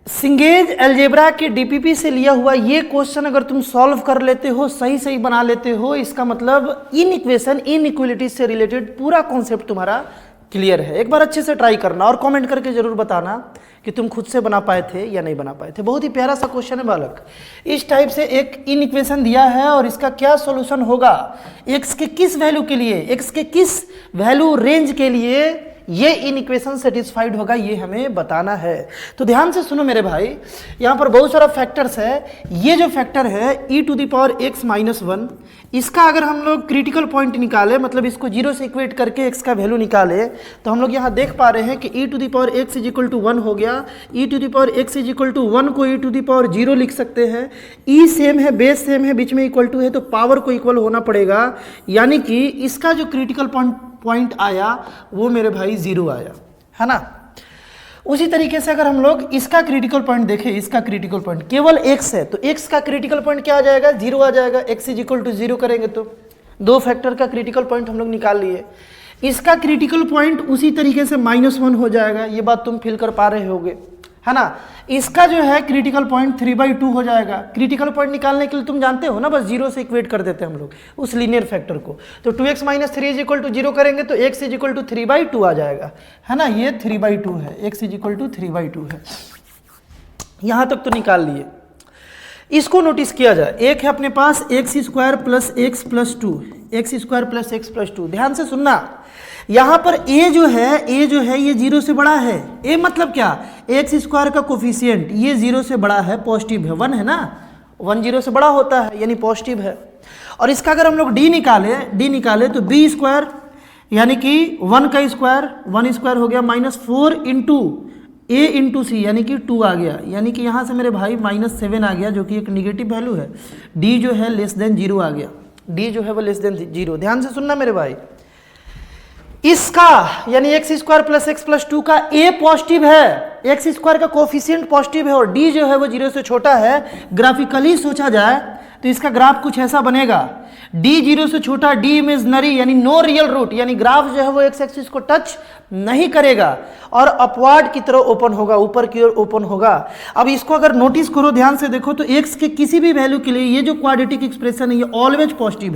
सिंगेज algebra के DPP से लिया हुआ ये क्वेश्चन अगर तुम सॉल्व कर लेते हो, सही सही बना लेते हो, इसका मतलब इन इक्वेशन इनइक्वालिटी से रिलेटेड पूरा कॉन्सेप्ट तुम्हारा क्लियर है। एक बार अच्छे से ट्राई करना और कमेंट करके जरूर बताना कि तुम खुद से बना पाए थे या नहीं बना पाए थे। बहुत ही प्यारा सा क्वेश्चन है बालक। इस टाइप से एक इन इक्वेशन दिया है और इसका क्या सॉल्यूशन होगा, एक्स के किस वैल्यू के लिए, एक्स के किस वैल्यू रेंज के लिए ये इन इक्वेशन सेटिस्फाइड होगा, ये हमें बताना है। तो ध्यान से सुनो मेरे भाई, यहाँ पर बहुत सारा फैक्टर्स है। ये जो फैक्टर है e⁻x-1, इसका अगर हम लोग क्रिटिकल पॉइंट निकाले, मतलब इसको 0 से इक्वेट करके x का वैल्यू निकाले, तो हम लोग यहाँ देख पा रहे हैं कि e⁻x = 1 हो गया। e⁻x = 1 को e⁻0 लिख सकते हैं। e सेम है, बेस सेम है, बीच में इक्वल टू है, तो पावर को इक्वल होना पड़ेगा। यानी कि इसका जो क्रिटिकल पॉइंट आया वो मेरे भाई 0 आया, है ना। उसी तरीके से अगर हम लोग इसका क्रिटिकल पॉइंट देखें, इसका क्रिटिकल पॉइंट केवल x है, तो x का क्रिटिकल पॉइंट क्या आ जाएगा, 0 आ जाएगा। x = 0 करेंगे तो दो फैक्टर का क्रिटिकल पॉइंट हम लोग निकाल लिए। इसका क्रिटिकल पॉइंट उसी तरीके से -1 हो जाएगा, ये बात तुम फील कर पा रहे होगे, है ना। इसका जो है क्रिटिकल पॉइंट 3/2 हो जाएगा। क्रिटिकल पॉइंट निकालने के लिए तुम जानते हो ना, बस 0 से इक्वेट कर देते हैं हम लोग उस लीनियर फैक्टर को। तो 2x - 3 = 0 करेंगे तो x = 3/2 आ जाएगा, है ना। ये 3/2 है, x = 3/2 है। यहां तक तो निकाल लिए। इसको नोटिस किया जाए, एक है अपने पास x² + x + 2, x² + x + 2। ध्यान से सुनना, यहाँ पर a जो है ये 0 से बड़ा है। a मतलब क्या, x² का कोफिशिएंट ये 0 से बड़ा है, पॉजिटिव है, 1 है ना, 1 0 से बड़ा होता है यानी पॉजिटिव है। और इसका अगर हम लोग d निकाले तो b² यानी कि 1 का स्क्वायर, 1² हो गया, -4 × a × c यानी कि 2 आ गया। यानी कि यहाँ से मेरे भाई -7 आ गया, जो कि एक निगेटिव वैल्यू है। d जो है <0 आ गया, d जो है वो <0। ध्यान से सुनना मेरे भाई, इसका यानी x² + x + 2 का a पॉजिटिव है, x² का कोफिशिएंट पॉजिटिव है और d जो है वो 0 से छोटा है। ग्राफिकली सोचा जाए तो इसका ग्राफ कुछ ऐसा बनेगा, d 0 से छोटा, d इमेजिनरी यानी नो रियल रूट, यानी ग्राफ जो है वो x एक्सिस को टच नहीं करेगा और अपवर्ड की तरह ओपन होगा, ऊपर की ओर ओपन होगा। अब इसको अगर नोटिस करो, ध्यान से देखो, तो x के किसी भी वैल्यू के लिए ये जो क्वाड्रेटिक एक्सप्रेशन है ये ऑलवेज पॉजिटिव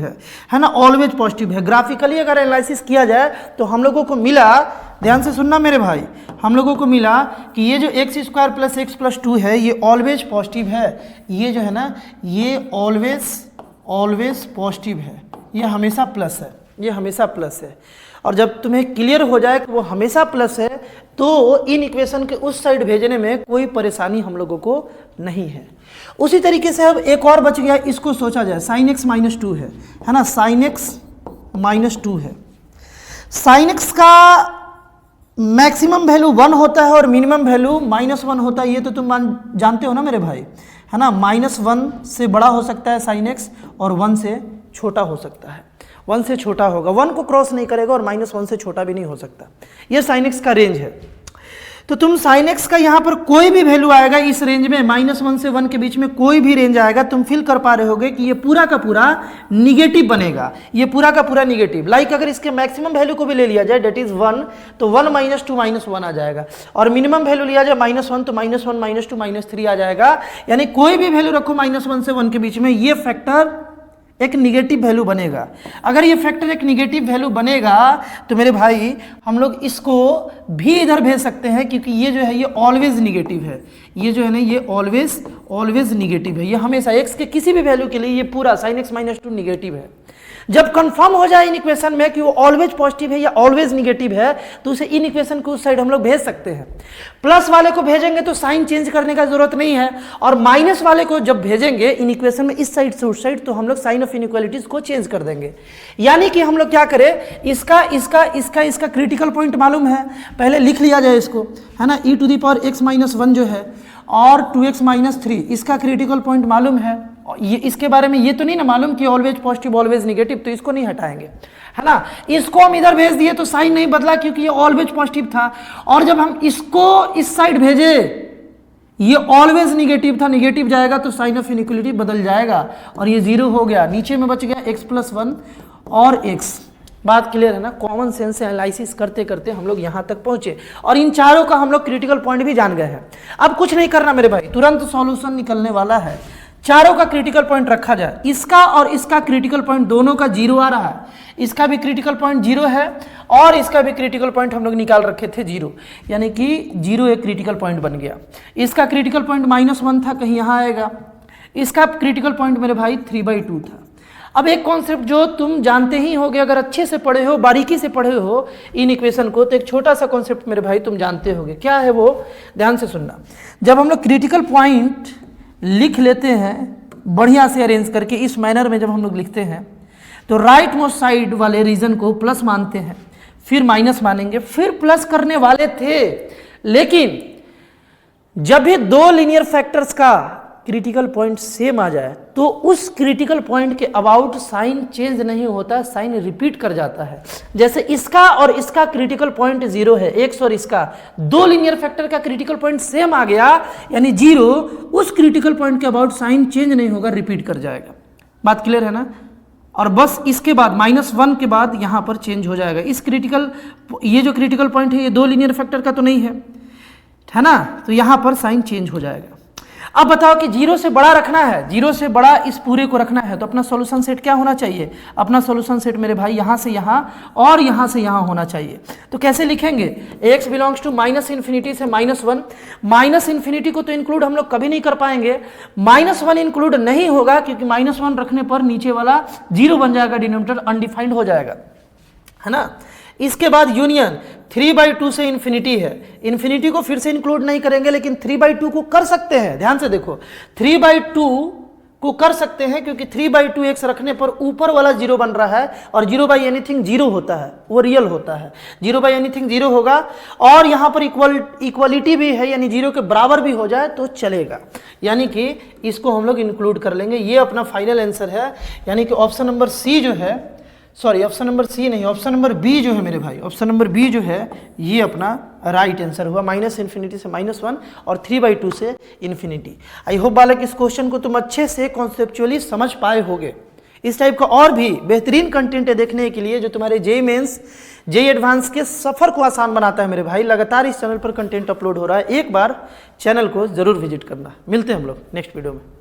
है ना, ऑलवेज पॉजिटिव है। ग्राफिकली अगर एनालिसिस किया जाए तो हम लोगों को मिला, ध्यान से सुनना मेरे भाई, हम लोगों को मिला कि ये जो x² + x + 2 है ये ऑलवेज पॉजिटिव है। ये जो है ना ये ऑलवेज पॉजिटिव है, ये हमेशा प्लस है, ये हमेशा प्लस है। और जब तुम्हें क्लियर हो जाए कि वो हमेशा प्लस है तो इन इक्वेशन के उस साइड भेजने में कोई परेशानी हम लोगों को नहीं है। उसी तरीके से अब एक और बच गया, इसको सोचा जाए, sin x - 2 है ना, sin x - 2 है। sin x का मैक्सिमम वैल्यू 1 होता है और मिनिमम वैल्यू -1 होता है, ये तो तुम जानते हो ना मेरे भाई, है ना। -1 से बड़ा हो सकता है sin x और 1 से छोटा हो सकता है, 1 से छोटा होगा, 1 को क्रॉस नहीं करेगा और -1 से छोटा भी नहीं हो सकता। ये sin x का रेंज है। तो तुम sin x का यहाँ पर कोई भी वैल्यू आएगा इस रेंज में, -1 से 1 के बीच में कोई भी रेंज आएगा, तुम फील कर पा रहे होगे कि ये पूरा का पूरा निगेटिव बनेगा, ये पूरा का पूरा निगेटिव। लाइक अगर इसके मैक्सिमम वैल्यू को भी ले लिया जाए, डेट इज 1, तो 1 - 2 -1 आ जाएगा। और मिनिमम वैल्यू लिया जाए -1 तो -1 -2 -3 आ जाएगा। यानी कोई भी वैल्यू रखो -1 से 1 के बीच में, ये फैक्टर एक निगेटिव वैल्यू बनेगा। अगर ये फैक्टर एक निगेटिव वैल्यू बनेगा तो मेरे भाई हम लोग इसको भी इधर भेज सकते हैं, क्योंकि ये जो है ये ऑलवेज निगेटिव है, ये जो है ना ये ऑलवेज निगेटिव है। ये हमेशा x के किसी भी वैल्यू के लिए ये पूरा sin x - 2 निगेटिव है। जब कंफर्म हो जाए इन इक्वेशन में कि वो ऑलवेज पॉजिटिव है या ऑलवेज निगेटिव है, तो उसे इन इक्वेशन को उस साइड हम लोग भेज सकते हैं। प्लस वाले को भेजेंगे तो साइन चेंज करने का जरूरत नहीं है, और माइनस वाले को जब भेजेंगे इन इक्वेशन में इस साइड से उस साइड, तो हम लोग साइन ऑफ इनइक्वालिटीज को चेंज कर देंगे। यानी कि हम लोग क्या करें, इसका क्रिटिकल पॉइंट मालूम है, पहले लिख लिया जाए इसको, है ना। e⁻x - 1 जो है और 2x - 3 इसका क्रिटिकल पॉइंट मालूम है। ये इसके बारे में ये तो नहीं ना मालूम कि ऑलवेज पॉजिटिव ऑलवेज निगेटिव, तो इसको नहीं हटाएंगे, है ना। इसको हम इधर भेज दिए तो साइन नहीं बदला क्योंकि ये ऑलवेज पॉजिटिव था, और जब हम इसको इस साइड भेजे ये ऑलवेज निगेटिव था, निगेटिव जाएगा तो साइन ऑफ इनइक्वालिटी बदल जाएगा और ये 0 हो गया। नीचे में बच गया x + 1 और x, बात क्लियर है ना। कॉमन सेंस से एनालिसिस करते करते हम लोग यहाँ तक पहुंचे और इन चारों का हम लोग क्रिटिकल पॉइंट भी जान गए हैं। अब कुछ नहीं करना मेरे भाई, तुरंत सॉल्यूशन निकलने वाला है। चारों का क्रिटिकल पॉइंट रखा जाए, इसका और इसका क्रिटिकल पॉइंट दोनों का 0 आ रहा है, इसका भी क्रिटिकल पॉइंट 0 है और इसका भी क्रिटिकल पॉइंट हम लोग निकाल रखे थे 0, यानी कि 0 एक क्रिटिकल पॉइंट बन गया। इसका क्रिटिकल पॉइंट -1 था, कहीं यहाँ आएगा। इसका क्रिटिकल पॉइंट मेरे भाई 3/2 था। अब एक कॉन्सेप्ट जो तुम जानते ही होगे, अगर अच्छे से पढ़े हो, बारीकी से पढ़े हो इन इक्वेशन को, तो एक छोटा सा कॉन्सेप्ट मेरे भाई तुम जानते होगे। क्या है वो, ध्यान से सुनना। जब हम लोग क्रिटिकल पॉइंट लिख लेते हैं बढ़िया से अरेंज करके, इस मैनर में जब हम लोग लिखते हैं तो राइट मोस्ट साइड वाले रीजन को प्लस मानते हैं, फिर माइनस मानेंगे, फिर प्लस करने वाले थे। लेकिन जब भी 2 लीनियर फैक्टर्स का क्रिटिकल पॉइंट सेम आ जाए तो उस क्रिटिकल पॉइंट के अबाउट साइन चेंज नहीं होता, साइन रिपीट कर जाता है। जैसे इसका और इसका क्रिटिकल पॉइंट 0 है, x और इसका 2 लीनियर फैक्टर का क्रिटिकल पॉइंट सेम आ गया यानी 0, उस क्रिटिकल पॉइंट के अबाउट साइन चेंज नहीं होगा, रिपीट कर जाएगा। बात क्लियर है ना। और बस इसके बाद -1 के बाद यहां पर चेंज हो जाएगा। इस क्रिटिकल, ये जो क्रिटिकल पॉइंट है ये 2 लीनियर फैक्टर का तो नहीं है ना, तो यहां पर साइन चेंज हो जाएगा। अब बताओ कि 0 से बड़ा रखना है, 0 से बड़ा इस पूरे को रखना है, तो अपना सॉल्यूशन सेट क्या होना चाहिए? अपना सॉल्यूशन सेट मेरे भाई यहां से यहां और यहां से यहां होना चाहिए। तो कैसे लिखेंगे? x बिलोंग्स टू -∞ से -1। -∞ को तो इंक्लूड हम लोग कभी नहीं कर पाएंगे, -1 इंक्लूड नहीं होगा क्योंकि -1 रखने पर नीचे वाला 0 बन जाएगा, डिनोमिनेटर अनडिफाइंड हो जाएगा, है ना। इसके बाद यूनियन 3/2 से इन्फिनिटी है, इन्फिनिटी को फिर से इंक्लूड नहीं करेंगे लेकिन 3/2 को कर सकते हैं। ध्यान से देखो, 3/2 को कर सकते हैं क्योंकि 3/2 x रखने पर ऊपर वाला 0 बन रहा है और 0 बाई एनीथिंग 0 होता है, वो रियल होता है। 0 बाई एनीथिंग 0 होगा और यहाँ पर इक्वलिटी भी है, यानी 0 के बराबर भी हो जाए तो चलेगा, यानी कि इसको हम लोग इंक्लूड कर लेंगे। ये अपना फाइनल आंसर है, यानी कि ऑप्शन नंबर सी जो है, सॉरी ऑप्शन नंबर सी नहीं, ऑप्शन नंबर बी जो है मेरे भाई, ऑप्शन नंबर बी जो है ये अपना राइट आंसर हुआ। -∞ से -1 और 3/2 से इन्फिनिटी। आई होप बालक इस क्वेश्चन को तुम अच्छे से कॉन्सेप्चुअली समझ पाए होगे। इस टाइप का और भी बेहतरीन कंटेंट है देखने के लिए जो तुम्हारे जेईई मेंस, जेईई एडवांस के सफर को आसान बनाता है मेरे भाई। लगातार इस चैनल पर कंटेंट अपलोड हो रहा है, एक बार चैनल को जरूर विजिट करना। मिलते हैं हम लोग नेक्स्ट वीडियो में।